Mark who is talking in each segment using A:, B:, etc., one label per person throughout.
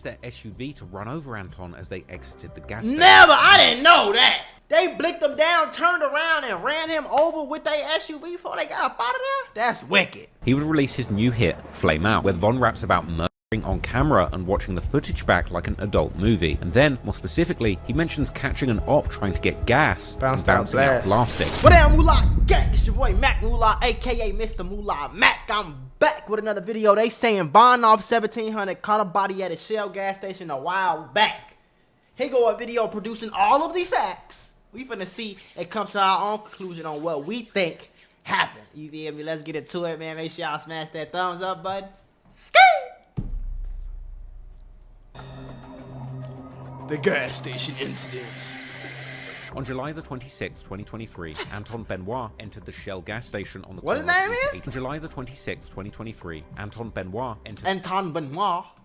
A: their SUV to run over Anton as they exited the gas station.
B: Never! I didn't know that! They blinked him down, turned around, and ran him over with their SUV before they got up out of there? That's wicked.
A: He would release his new hit, Flame Out, where Von raps about murdering on camera and watching the footage back like an adult movie. And then, more specifically, he mentions catching an op trying to get gas and bouncing out blasting.
B: What up, Mula? Gang, it's your boy Mac Mula, aka Mr. Mula Mac. I'm back with another video. They saying VONOFF1700 caught a body at a Shell gas station a while back. Here go a video producing all of the facts. We finna see and come to our own conclusion on what we think happened. You feel me? Let's get into it, man. Make sure y'all smash that thumbs up button. Skate! The gas station incident.
A: On July the 26th, 2023, Anton Benoit entered the Shell gas station on the
B: What his name is?
A: On July the 26th, 2023, Anton Benoit entered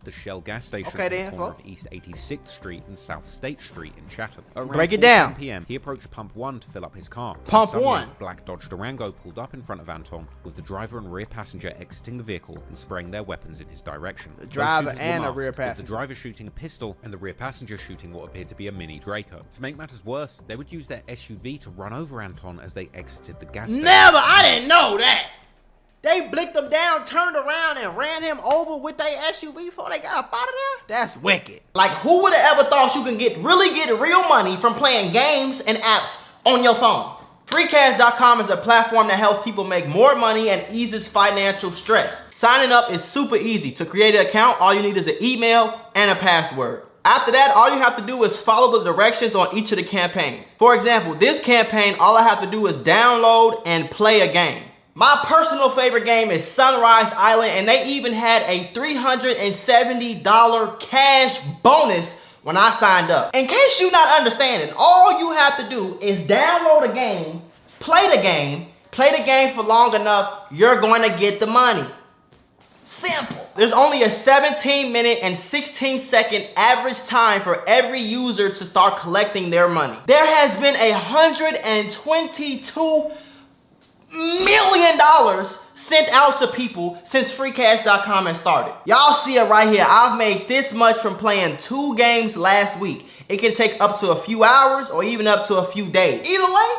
A: the Shell gas station on the corner of East 86th Street and South State Street in Chatham. Around
B: Break it down.
A: 4 p.m., he approached Pump 1 to fill up his car.
B: Pump 1?
A: Black Dodge Durango pulled up in front of Anton, with the driver and rear passenger exiting the vehicle and spraying their weapons in his direction.
B: The driver and the rear passenger.
A: The driver shooting a pistol and the rear passenger shooting what appeared to be a mini Draco. To make matters worse, they would use their SUV to run over Anton as they exited the gas station.
B: Never! I didn't know that! They blinked him down, turned around, and ran him over with their SUV before they got up out of there? That's wicked. Like, who would have ever thought you can really get real money from playing games and apps on your phone? Freecash.com is a platform that helps people make more money and eases financial stress. Signing up is super easy. To create an account, all you need is an email and a password. After that, all you have to do is follow the directions on each of the campaigns. For example, this campaign, all I have to do is download and play a game. My personal favorite game is Sunrise Island, and they even had a $370 cash bonus when I signed up. In case you're not understanding, all you have to do is download a game, play the game for long enough, you're going to get the money. Simple. There's only a 17-minute and 16-second average time for every user to start collecting their money. There has been $122 million sent out to people since freecash.com has started. Y'all see it right here. I've made this much from playing 2 games last week. It can take up to a few hours or even up to a few days. Either way,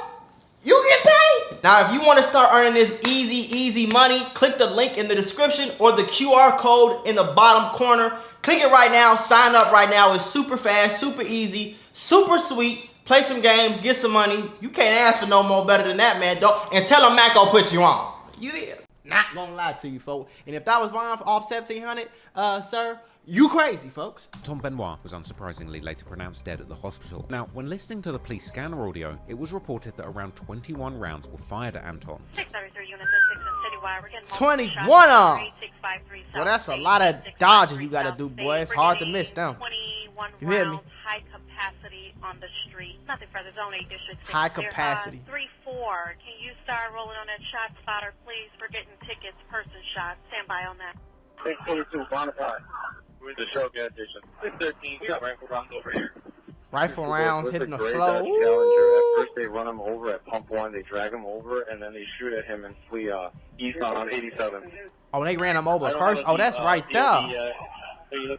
B: you get paid. Now, if you want to start earning this easy money, click the link in the description or the QR code in the bottom corner. Click it right now. Sign up right now. It's super fast, super easy, super sweet. Play some games, get some money. You can't ask for no more better than that, man. And tell them Mac gonna put you on. You not gonna lie to you, folks. And if that was VONOFF1700, sir, you crazy, folks.
A: Anton Benoit was unsurprisingly later pronounced dead at the hospital. Now, when listening to the police scanner audio, it was reported that around 21 rounds were fired at Anton.
B: 21 of them. Well, that's a lot of dodging you gotta do, boy. It's hard to miss them. You hear me?
C: High capacity on the street. Nothing further. Zone 8 District 6.
B: High capacity.
C: 3-4. Can you start rolling on that shot spotter, please? We're getting tickets, person shot. Stand by on that.
D: 642, Bonafide. We're at the Shell gas station. 613, we got rifle rounds over here.
B: Rifle rounds hitting the floor.
D: At first they run him over at Pump 1, they drag him over, and then they shoot at him and flee east on 87.
B: Oh, they ran him over first? Oh, that's right there.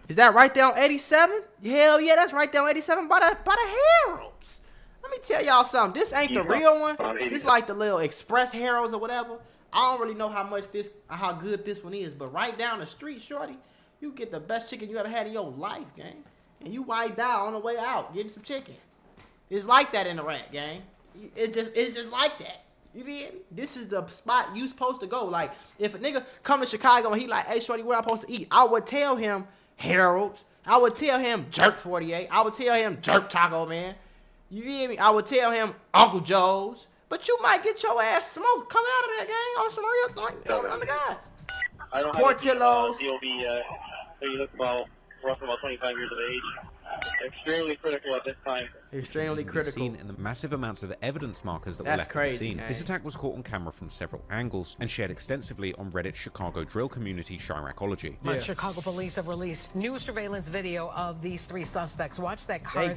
B: Is that right there on 87? Hell yeah, that's right there on 87 by the Heralds. Let me tell y'all something. This ain't the real one. This like the little Express Heralds or whatever. I don't really know how good this one is, but right down the street, shorty, you get the best chicken you ever had in your life, gang. And you might die on the way out getting some chicken. It's like that in the rat, gang. It's just like that. You feel me? This is the spot you supposed to go. Like, if a nigga come to Chicago and he like, hey, shorty, where I supposed to eat? I would tell him Harold's. I would tell him Jerk 48. I would tell him Jerk Taco Man. You feel me? I would tell him Uncle Joe's. But you might get your ass smoked coming out of that, gang, on some real thing, on the guys. Portillo's.
D: He'll be, he looks roughly about 25 years of age. Extremely critical at this time.
B: Extremely critical.
A: Seen in the massive amounts of evidence markers that were left at the scene. This attack was caught on camera from several angles and shared extensively on Reddit's Chicago drill community, Chiracology.
E: Yeah. Chicago police have released new surveillance video of these 3 suspects. Watch that car.
B: They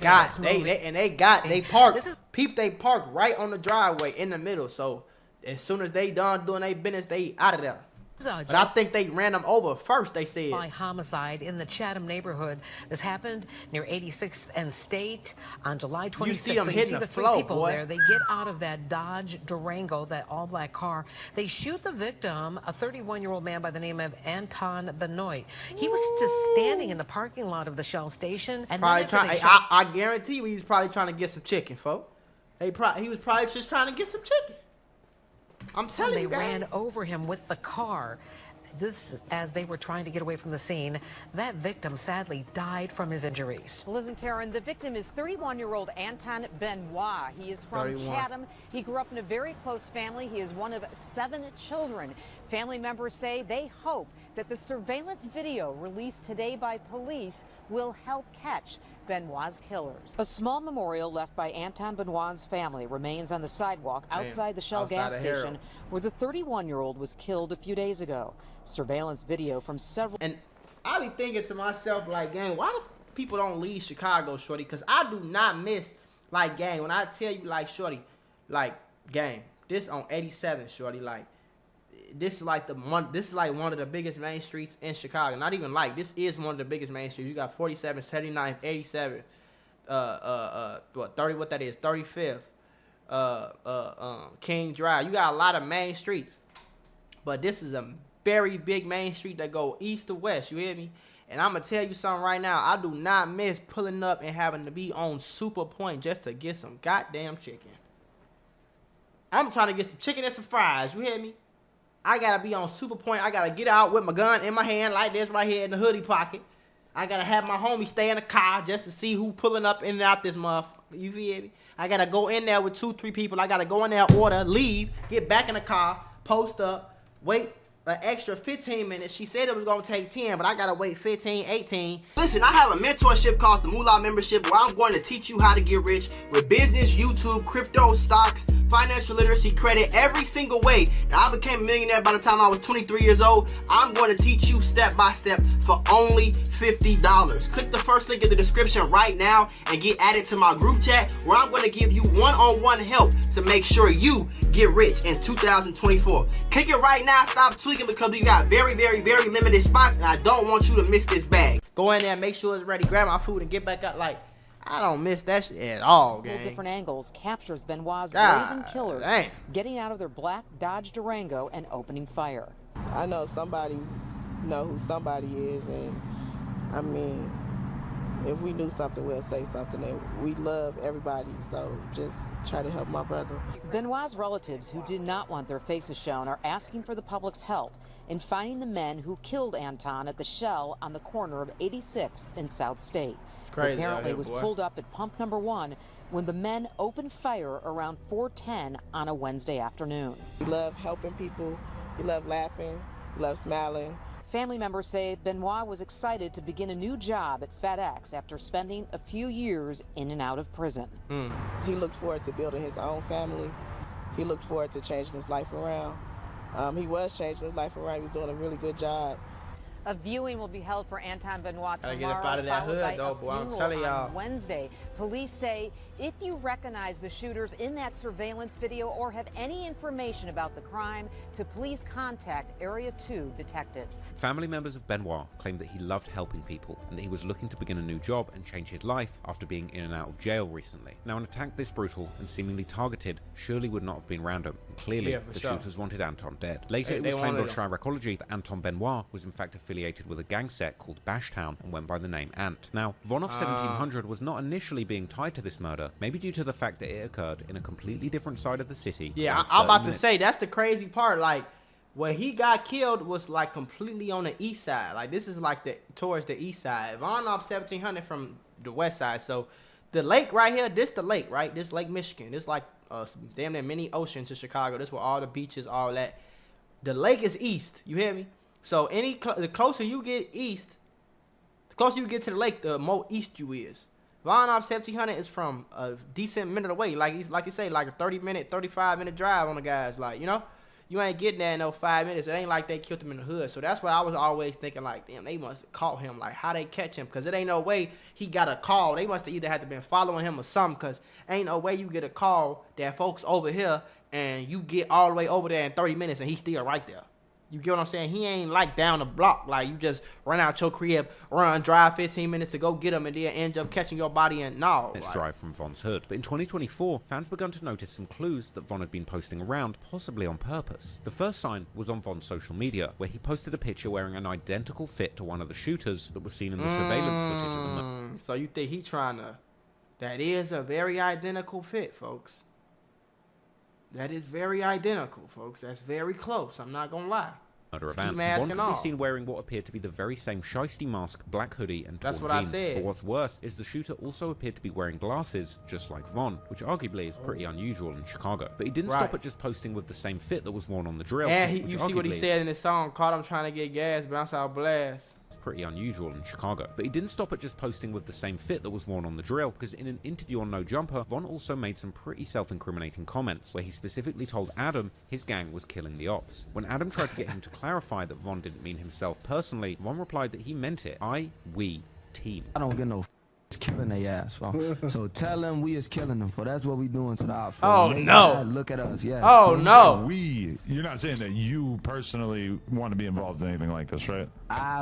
B: parked right on the driveway in the middle. So as soon as they done doing their business, they out of there. But I think they ran them over first, they said.
E: By homicide in the Chatham neighborhood. This happened near 86th and State on July 26th.
B: You see them hitting
E: the
B: the
E: three
B: floor,
E: people
B: boy.
E: there. They get out of that Dodge Durango, that all-black car. They shoot the victim, a 31-year-old man by the name of Anton Benoit. He was just standing in the parking lot of the Shell station. And
B: Probably
E: then after they
B: trying. I guarantee you, he was probably trying to get some chicken, folks. He was probably just trying to get some chicken. I'm telling you,
E: they ran over him with the car. This, as they were trying to get away from the scene. That victim sadly died from his injuries.
F: Well, listen, Karen, the victim is 31-year-old Anton Benoit. He is from
B: 31.
F: Chatham. He grew up in a very close family. He is one of 7 children. Family members say they hope that the surveillance video released today by police will help catch Benoit's killers. A small memorial left by Anton Benoit's family remains on the sidewalk outside the Shell gas station where the 31-year-old was killed a few days ago. Surveillance video from several...
B: And I be thinking to myself, like, gang, why do people don't leave Chicago, shorty? Because I do not miss, like, gang, when I tell you, like, shorty, like, gang, this on 87, shorty, like, this is like one of the biggest main streets in Chicago. Not even like, this is one of the biggest main streets. You got 47, 79, 87, 30, what that is, 35th, King Drive. You got a lot of main streets. But this is a very big main street that go east to west, you hear me? And I'm going to tell you something right now. I do not miss pulling up and having to be on Super Point just to get some goddamn chicken. I'm trying to get some chicken and some fries, you hear me? I got to be on Super Point. I got to get out with my gun in my hand like this right here in the hoodie pocket. I got to have my homie stay in the car just to see who pulling up in and out this motherfucker. You feel me? I got to go in there with 2-3 people. I got to go in there, order, leave, get back in the car, post up, wait an extra 15 minutes. She said it was going to take 10, but I got to wait 15, 18. Listen, I have a mentorship called the Mula membership where I'm going to teach you how to get rich with business, YouTube, crypto, stocks, financial literacy, credit, every single way. Now, I became a millionaire by the time I was 23 years old. I'm going to teach you step by step for only $50. Click the first link in the description right now and get added to my group chat where I'm going to give you one-on-one help to make sure you get rich in 2024. Click it right now. Stop tweaking because we got very, very, very limited spots and I don't want you to miss this bag. Go in there, make sure it's ready, grab my food and get back up. Like, I don't miss that shit at all, gang.
F: Different angles captures Benoit's brazen killers
B: damn.
F: getting out of their black Dodge Durango and opening fire.
G: I know somebody know who somebody is, and I mean, if we knew something, we'll say something. And we love everybody, so just try to help my brother.
F: Benoit's relatives who did not want their faces shown are asking for the public's help in finding the men who killed Anton at the Shell on the corner of 86th and South State.
B: Crazy
F: Apparently
B: here,
F: was
B: boy.
F: pulled up at pump number 1 when the men opened fire around 4:10 on a Wednesday afternoon.
G: He loved helping people. He loved laughing. He loved smiling.
F: Family members say Benoit was excited to begin a new job at FedEx after spending a few years in and out of prison.
G: He looked forward to building his own family. He looked forward to changing his life around. He was changing his life around. He was doing a really good job.
F: A viewing will be held for Anton Benoit
B: Gotta
F: tomorrow,
B: get up out of that
F: followed
B: hood,
F: by
B: though,
F: a
B: boy. I'm
F: funeral
B: telling y'all.
F: on Wednesday. Police say if you recognize the shooters in that surveillance video or have any information about the crime, to please contact Area 2 detectives.
A: Family members of Benoit claimed that he loved helping people and that he was looking to begin a new job and change his life after being in and out of jail recently. Now, an attack this brutal and seemingly targeted surely would not have been random. And clearly, the shooters wanted Anton dead. Later, it was claimed on Chiracology that Anton Benoit was in fact affiliated with a gang set called Bashtown and went by the name Ant. Now, VONOFF1700 was not initially being tied to this murder, maybe due to the fact that it occurred in a completely different side of the city.
B: Yeah, I'm about to say, that's the crazy part. Like, where he got killed was like completely on the east side. Like, this is like towards the east side. VONOFF1700 from the west side. So the lake right here, this the lake, right? This Lake Michigan. This like damn near mini ocean to Chicago. This where all the beaches, all that. The lake is east. You hear me? So the closer you get east, the closer you get to the lake, the more east you is. VONOFF1700 is from a decent minute away. Like you say, like a 30-minute, 35-minute drive on the guys. Like, you know, you ain't getting there in no 5 minutes. It ain't like they killed him in the hood. So that's what I was always thinking, like, damn, they must have caught him. Like, how they catch him? Because it ain't no way he got a call. They must have either had to been following him or something, because ain't no way you get a call that folks over here and you get all the way over there in 30 minutes and he's still right there. You get what I'm saying? He ain't like down the block. Like you just run out your crib, drive 15 minutes to go get him, and then end up catching your body and no.
A: Let's drive from Von's hood. But in 2024, fans begun to notice some clues that Von had been posting around, possibly on purpose. The first sign was on Von's social media, where he posted a picture wearing an identical fit to one of the shooters that was seen in the surveillance footage of the murder.
B: So you think he trying to... That is a very identical fit, folks. That is very identical, folks. That's very close. I'm not gonna lie.
A: Murder of Anton. Von could be seen wearing what appeared to be the very same shiesty mask, black hoodie, and torn jeans. I said. But what's worse is the shooter also appeared to be wearing glasses, just like Von, which arguably is pretty unusual in Chicago. But he didn't stop at just posting with the same fit that was worn on the drill.
B: And you see what he said in his song, caught him trying to get gas, bounce out blast.
A: Pretty unusual in Chicago. But he didn't stop at just posting with the same fit that was worn on the drill, because in an interview on No Jumper, Von also made some pretty self-incriminating comments, where he specifically told Adam his gang was killing the ops. When Adam tried to get him to clarify that Von didn't mean himself personally, Von replied that he meant it. We, team.
H: I don't get no killing their ass, fo. So tell them we is killing them, for that's what we doing to the ops.
B: Oh no!
H: Look at us, yeah.
B: Oh no!
I: You're not saying that you personally want to be involved in anything like this, right?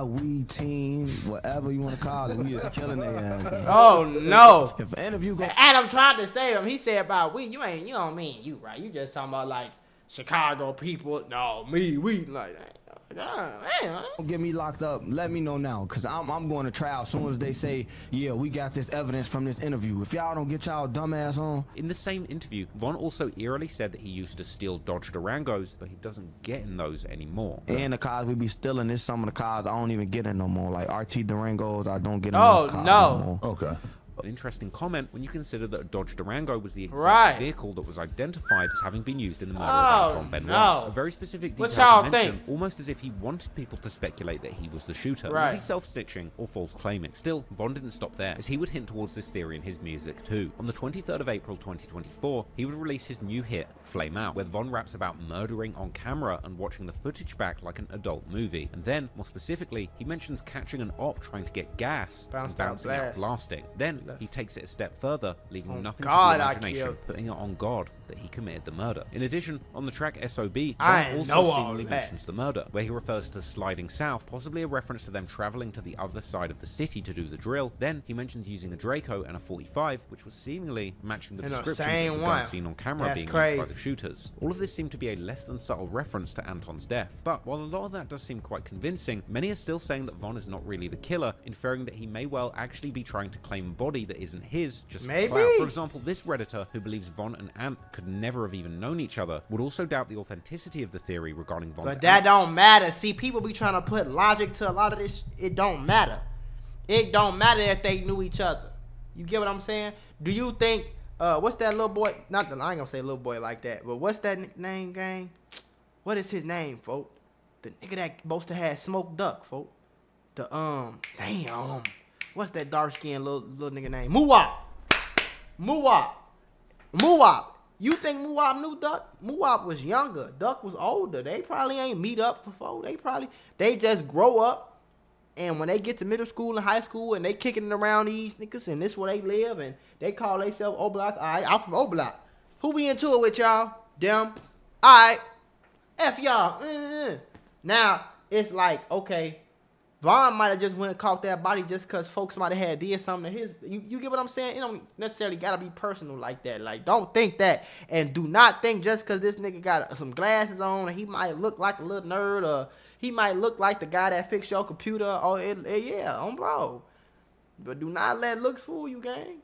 H: We team, whatever you want to call it, we is killing their ass. Man.
B: Oh no!
H: If an interview go,
B: Adam tried to save him. He said about we. You don't mean you, right? You just talking about like Chicago people. No, we like that. God, man.
H: Don't get me locked up. Let me know now, cause I'm going to trial as soon as they say, yeah, we got this evidence from this interview. If y'all don't get y'all dumbass on.
A: In the same interview, Von also eerily said that he used to steal Dodge Durangos, but he doesn't get in those anymore.
H: And the cars we be stealing is some of the cars I don't even get in no more. Like RT Durangos, I don't get in no cars no more.
I: Okay.
A: An interesting comment when you consider that a Dodge Durango was the exact vehicle that was identified as having been used in the murder of Anton Benoit.
B: No.
A: A very specific detail
B: what y'all
A: to mention,
B: think?
A: Almost as if he wanted people to speculate that he was the shooter.
B: Right.
A: Was he self-stitching or false claiming? Still, Von didn't stop there, as he would hint towards this theory in his music too. On the 23rd of April 2024, he would release his new hit, Flame Out, where Von raps about murdering on camera and watching the footage back like an adult movie. And then, more specifically, he mentions catching an op trying to get gas and bouncing out blasting. Then, he takes it a step further, leaving nothing to the imagination, putting it on God that he committed the murder. In addition, on the track SOB, Von also seemingly mentions the murder, where he refers to sliding south, possibly a reference to them traveling to the other side of the city to do the drill. Then he mentions using a Draco and a 45, which was seemingly matching the descriptions of the gun seen on camera being used by the shooters. All of this seemed to be a less than subtle reference to Anton's death, but while a lot of that does seem quite convincing, many are still saying that Von is not really the killer, inferring that he may well actually be trying to claim a body that isn't his, just for clout. For example, this Redditor, who believes Von and Ant could never have even known each other, would also doubt the authenticity of the theory regarding Von's
B: But that don't matter. See, people be trying to put logic to a lot of this. It don't matter. It don't matter if they knew each other. You get what I'm saying? Do you think, what's that little boy? Not that I ain't gonna say little boy like that, but what's that name, gang? What is his name, folk? The nigga that supposed to have smoked duck, folk. The, damn. What's that dark skinned little nigga name? Muwap. You think Muwap knew Duck? Muwap was younger. Duck was older. They probably ain't meet up before. They just grow up, and when they get to middle school and high school and they kicking it around these niggas and this where they live and they call themselves O-Block. Alright, I'm from O-Block. Who be into it with y'all? Them. Alright. F y'all. Now, it's like, okay, Von might have just went and caught that body just because folks might have did something to his. You get what I'm saying? It don't necessarily got to be personal like that. Like, don't think that. And do not think just because this nigga got some glasses on and he might look like a little nerd or he might look like the guy that fixed your computer. Or yeah, bro. But do not let looks fool you, gang.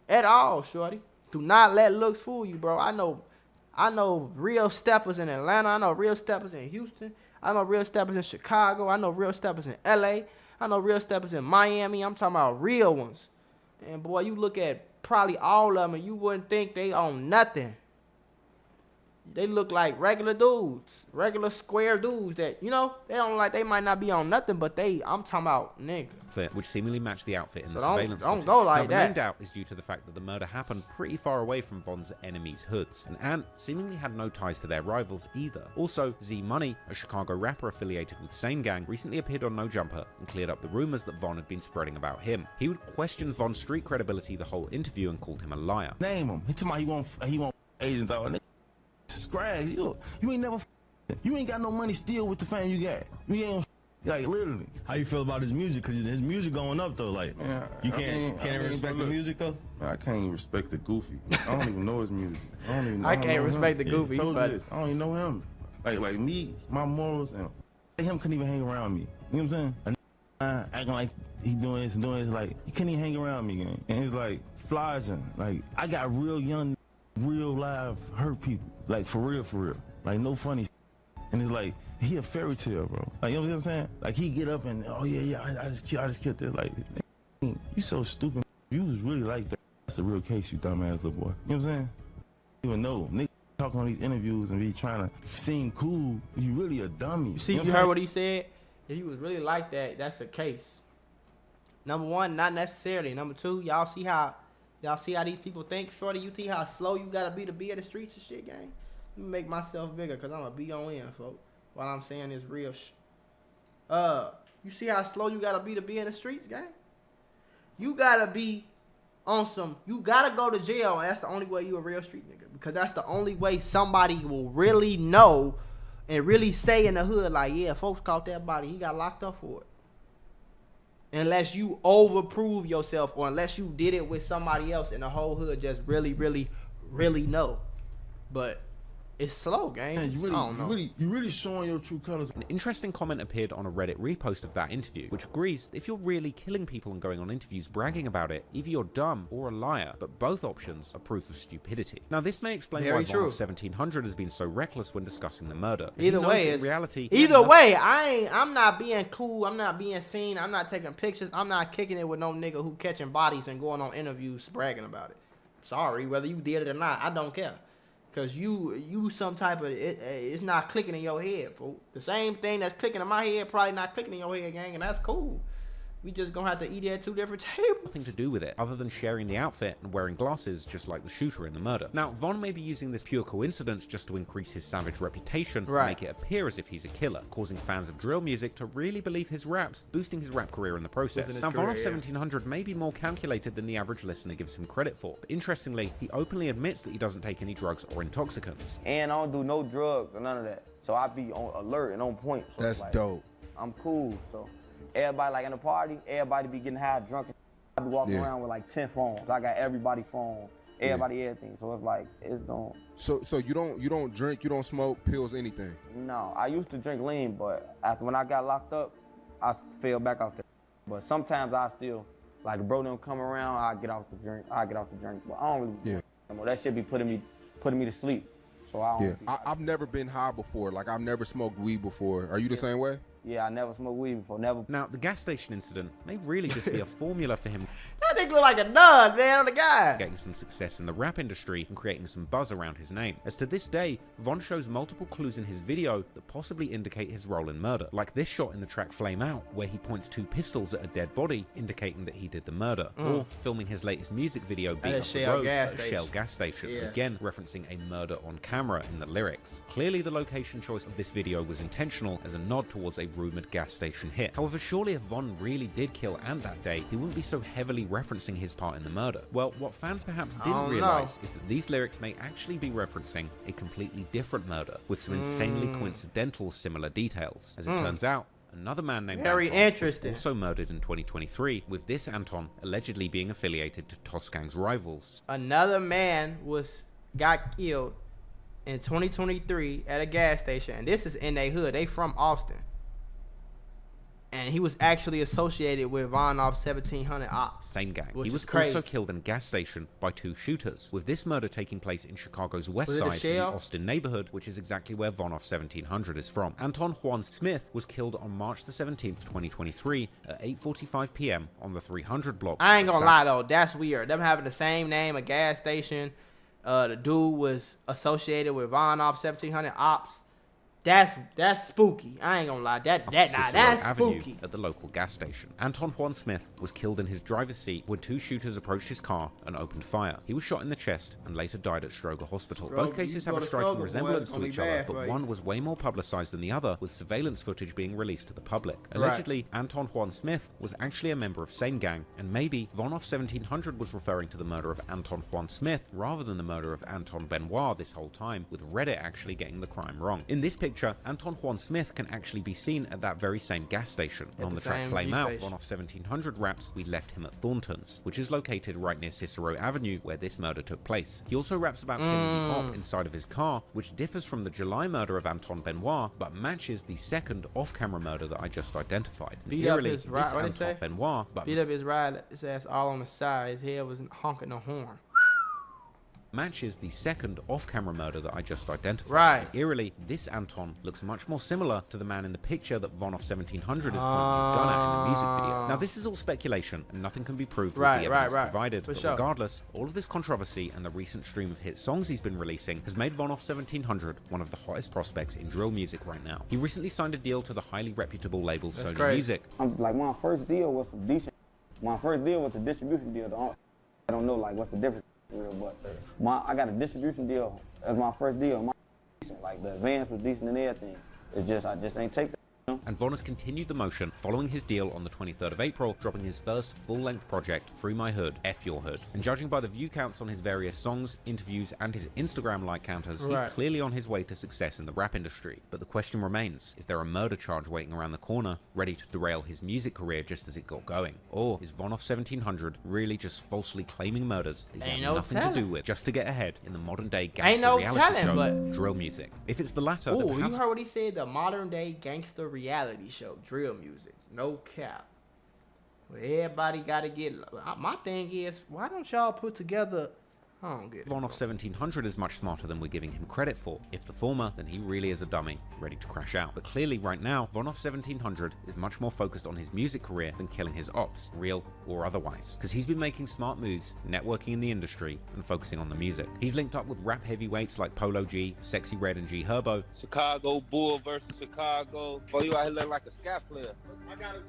B: At all, shorty. Do not let looks fool you, bro. I know real steppers in Atlanta. I know real steppers in Houston. I know real steppers in Chicago. I know real steppers in LA. I know real steppers in Miami. I'm talking about real ones. And boy, you look at probably all of them and you wouldn't think they own nothing. They look like regular dudes, regular square dudes that, you know, they don't like, they might not be on nothing, but I'm talking about nigga.
A: Which seemingly matched the outfit in the surveillance
B: footage. Don't go like that.
A: The main doubt is due to the fact that the murder happened pretty far away from Von's enemies' hoods, and Ant seemingly had no ties to their rivals either. Also, Z Money, a Chicago rapper affiliated with Same Gang, recently appeared on No Jumper and cleared up the rumors that Von had been spreading about him. He would question Von's street credibility the whole interview and called him a liar.
H: Name him. He told me he won't agents out. Scratch, you ain't never
J: You ain't got no money still with the fame you got. You ain't like literally.
K: How you feel about his music? Cause his music going up though. Like you can't respect the music though.
J: I can't even respect the Goofy. I don't even know his music.
B: I can't respect the Goofy.
J: I don't even know him. Like me, my morals, and him couldn't even hang around me. You know what I'm saying? Acting like he doing this and doing this, like he couldn't even hang around me, gang. And it's like flogging. Like I got real young, real live hurt people. Like for real. Like no funny. And it's like he a fairy tale, bro. Like you know what I'm saying? Like he get up and I just killed this. Like you so stupid. You was really like that. That's a real case, you dumbass little boy. You know what I'm saying? You even know niggas talk on these interviews and be trying to seem cool. You really a dummy.
B: You heard what he said? If he was really like that, that's a case. Number one, not necessarily. Number two, y'all see how these people think? Shorty, you see how slow you gotta be to be in the streets and shit, gang? Let me make myself bigger, cause I'm a B-O-N, folks. While I'm saying this real you see how slow you gotta be to be in the streets, gang? You gotta be on some, you gotta go to jail, and that's the only way you a real street nigga. Because that's the only way somebody will really know and really say in the hood, like, yeah, folks caught that body. He got locked up for it. Unless you overprove yourself, or unless you did it with somebody else and the whole hood just really know. But it's slow, gang.
J: Man, you really showing your true colors.
A: An interesting comment appeared on a Reddit repost of that interview, which agrees that if you're really killing people and going on interviews bragging about it, either you're dumb or a liar, but both options are proof of stupidity. Now, this may explain why VONOFF1700 has been so reckless when discussing the murder.
B: Either way, I'm not being cool, I'm not being seen, I'm not taking pictures, I'm not kicking it with no nigga who catching bodies and going on interviews bragging about it. Sorry, whether you did it or not, I don't care. Cause you some type of it's not clicking in your head, fool. The same thing that's clicking in my head probably not clicking in your head, gang, and that's cool. We just gonna have to eat at two different tables.
A: Nothing to do with it, other than sharing the outfit and wearing glasses just like the shooter in the murder. Now, Von may be using this pure coincidence just to increase his savage reputation and make it appear as if he's a killer, causing fans of drill music to really believe his raps, boosting his rap career in the process. Now, VONOFF1700 may be more calculated than the average listener gives him credit for, but interestingly, he openly admits that he doesn't take any drugs or intoxicants.
L: And I don't do no drugs or none of that, so I be on alert and on point. So
M: that's like, dope.
L: I'm cool, so. Everybody like in a party, everybody be getting high, drunk. I be walking around with like 10 phones. I got everybody's phone, everybody everything. So it's like it's don't.
M: So you don't drink, you don't smoke, pills, anything?
L: No, I used to drink lean, but after when I got locked up, I fell back out there. But sometimes I still like a bro don't come around, I get off the drink. But I don't really drink anymore. That shit be putting me to sleep. So I don't.
M: Yeah, I've never been high before. Like I've never smoked weed before. Are you the same way?
L: Yeah, I never smoked weed before, never.
A: Now, the gas station incident may really just be a formula for him.
B: That nigga look like a nut, man, on the guy.
A: Getting some success in the rap industry and creating some buzz around his name. As to this day, Von shows multiple clues in his video that possibly indicate his role in murder. Like this shot in the track Flame Out, where he points two pistols at a dead body, indicating that he did the murder. Or filming his latest music video being up the road at a Shell gas station. Again, referencing a murder on camera in the lyrics. Clearly, the location choice of this video was intentional as a nod towards a rumored gas station hit. However, surely if Von really did kill Ant that day, he wouldn't be so heavily referencing his part in the murder. Well, what fans perhaps didn't realize is that these lyrics may actually be referencing a completely different murder with some insanely coincidental similar details. As it turns out, another man named Anton was also murdered in 2023, with this Anton allegedly being affiliated to Toscang's rivals.
B: Another man got killed in 2023 at a gas station, and this is in their hood. They from Austin. And he was actually associated with VONOFF1700 ops.
A: Same gang. He was also killed in a gas station by two shooters, with this murder taking place in Chicago's west side in the Austin neighborhood, which is exactly where VONOFF1700 is from. Anton Juan Smith was killed on March the 17th, 2023 at 8:45 p.m. on the 300 block.
B: I ain't gonna lie though, that's weird. Them having the same name, a gas station. The dude was associated with VONOFF1700 ops. That's spooky. I ain't gonna lie. That's spooky.
A: At the local gas station, Anton Juan Smith was killed in his driver's seat when two shooters approached his car and opened fire. He was shot in the chest and later died at Stroger Hospital. Both cases have a striking resemblance to each other, but one was way more publicized than the other, with surveillance footage being released to the public. Allegedly, Anton Juan Smith was actually a member of Same Gang, and maybe VONOFF1700 was referring to the murder of Anton Juan Smith rather than the murder of Anton Benoit this whole time, with Reddit actually getting the crime wrong. In this picture, picture, Anton Juan Smith can actually be seen at that very same gas station. And on the track Flame Out, VONOFF1700 raps, we left him at Thornton's, which is located right near Cicero Avenue, where this murder took place. He also raps about killing the op inside of his car, which differs from the July murder of Anton Benoit, but matches the second off-camera murder that I just identified.
B: Beat up his ride, what did he say? Beat up his ride, his ass all on the side, his head was honking the horn.
A: Matches the second off-camera murder that I just identified.
B: Right.
A: Eerily, this Anton looks much more similar to the man in the picture that VONOFF1700 is pointing his gun at in the music video. Now, this is all speculation, and nothing can be proved with the evidence provided. But regardless, all of this controversy and the recent stream of hit songs he's been releasing has made VONOFF1700 one of the hottest prospects in drill music right now. He recently signed a deal to the highly reputable label Sony Music.
L: Like, my first deal was some decent. My first deal was a distribution deal. I don't know, like, what's the difference. But I got a distribution deal as my first deal. My decent, like the advance was decent and everything. It's just I just ain't take that.
A: And Von has continued the motion following his deal on the 23rd of April, dropping his first full-length project, Free My Hood, F Your Hood. And judging by the view counts on his various songs, interviews, and his Instagram like counters, he's clearly on his way to success in the rap industry. But the question remains, is there a murder charge waiting around the corner, ready to derail his music career just as it got going? Or is VONOFF1700 really just falsely claiming murders that he had nothing to do with, just to get ahead in the modern-day gangster reality show, drill music? If it's the latter,
B: ooh, you heard what he said, the modern-day gangster reality show, drill music, no cap. Well, everybody got to get. My thing is, why don't y'all put together? I don't get it.
A: VONOFF1700 is much smarter than we're giving him credit for. If the former, then he really is a dummy, ready to crash out. But clearly right now, VONOFF1700 is much more focused on his music career than killing his ops, real or otherwise. Because he's been making smart moves, networking in the industry, and focusing on the music. He's linked up with rap heavyweights like Polo G, Sexy Red, and G Herbo.
N: Chicago Bull versus Chicago. Oh, you out here looking like a scat player. I got a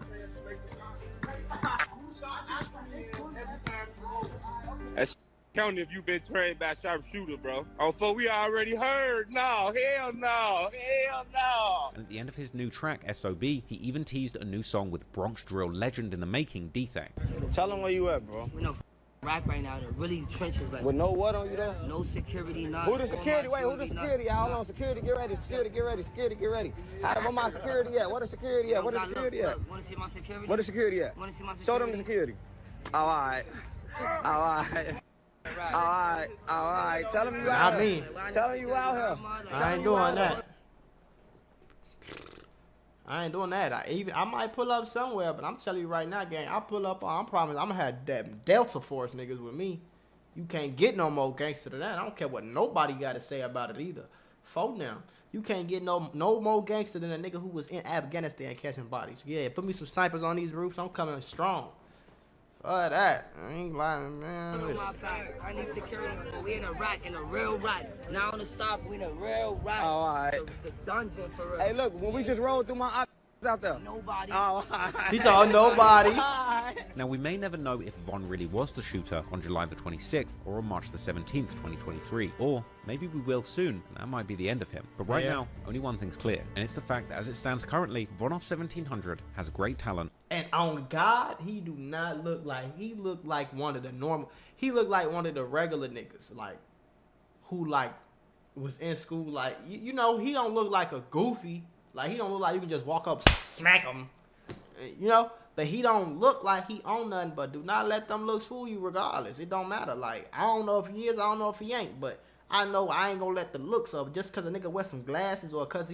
N: That's counting if you've been trained by a sharpshooter, bro. Oh, for we already heard. No, hell no, hell no.
A: And at the end of his new track, SOB, he even teased a new song with Bronx drill legend in the making, D-Thang.
L: Tell him where you at, bro.
O: We know rack right now, they're really trenches. Like,
L: with no what on you there?
O: No security, not.
L: Who the security? Wait, who the security? Hold on, security, get ready, security, get ready, security, get ready. Where my security at? What is security at? What is security at?
O: Want to see my security?
L: What is security at?
O: Want to see my security?
L: Show them the security. All right. All right. All right. Tell him you out here. Tell him you out here.
B: I ain't doing that. I ain't doing that. I might pull up somewhere, but I'm telling you right now, gang, I pull up. I'm promising I'm gonna have that Delta Force niggas with me. You can't get no more gangster than that. I don't care what nobody got to say about it either. Folk now. You can't get no more gangster than a nigga who was in Afghanistan catching bodies. Yeah, put me some snipers on these roofs. I'm coming strong. For that. I ain't lying, man.
O: I need security. We in a rack, in a real rack. Not on the side, we in a real rack.
L: All right.
O: The dungeon for real.
L: Hey, look, when we just rolled through my out there.
O: Nobody.
L: All right.
B: He's all nobody.
A: Now, we may never know if Von really was the shooter on July the 26th or on March the 17th, 2023. Or maybe we will soon. That might be the end of him. But right now, only one thing's clear. And it's the fact that as it stands currently, VONOFF1700 has great talent.
B: And on God, he do not look like, he looked like one of the normal, he looked like one of the regular niggas, like, who, like, was in school, like, you know, he don't look like a goofy, like, he don't look like you can just walk up, smack him, you know, but he don't look like he own nothing, but do not let them looks fool you regardless. It don't matter, like, I don't know if he is, I don't know if he ain't, but I know I ain't gonna let the looks of, just because a nigga wear some glasses or because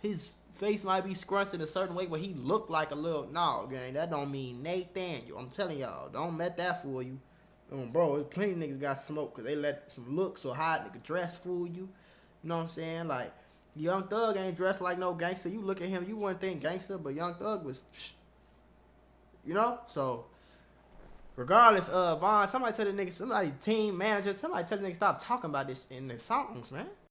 B: his face might be scrunched in a certain way where he look like a little, no, gang, that don't mean Nathaniel. I'm telling y'all, don't let that fool you. Bro, there's plenty of niggas got smoked because they let some looks or how nigga dress fool you. You know what I'm saying? Like, Young Thug ain't dressed like no gangster. You look at him, you wouldn't think gangster, but Young Thug was, you know? So, regardless of Von, somebody tell the nigga, somebody team manager, somebody tell the nigga stop talking about this in their songs, man.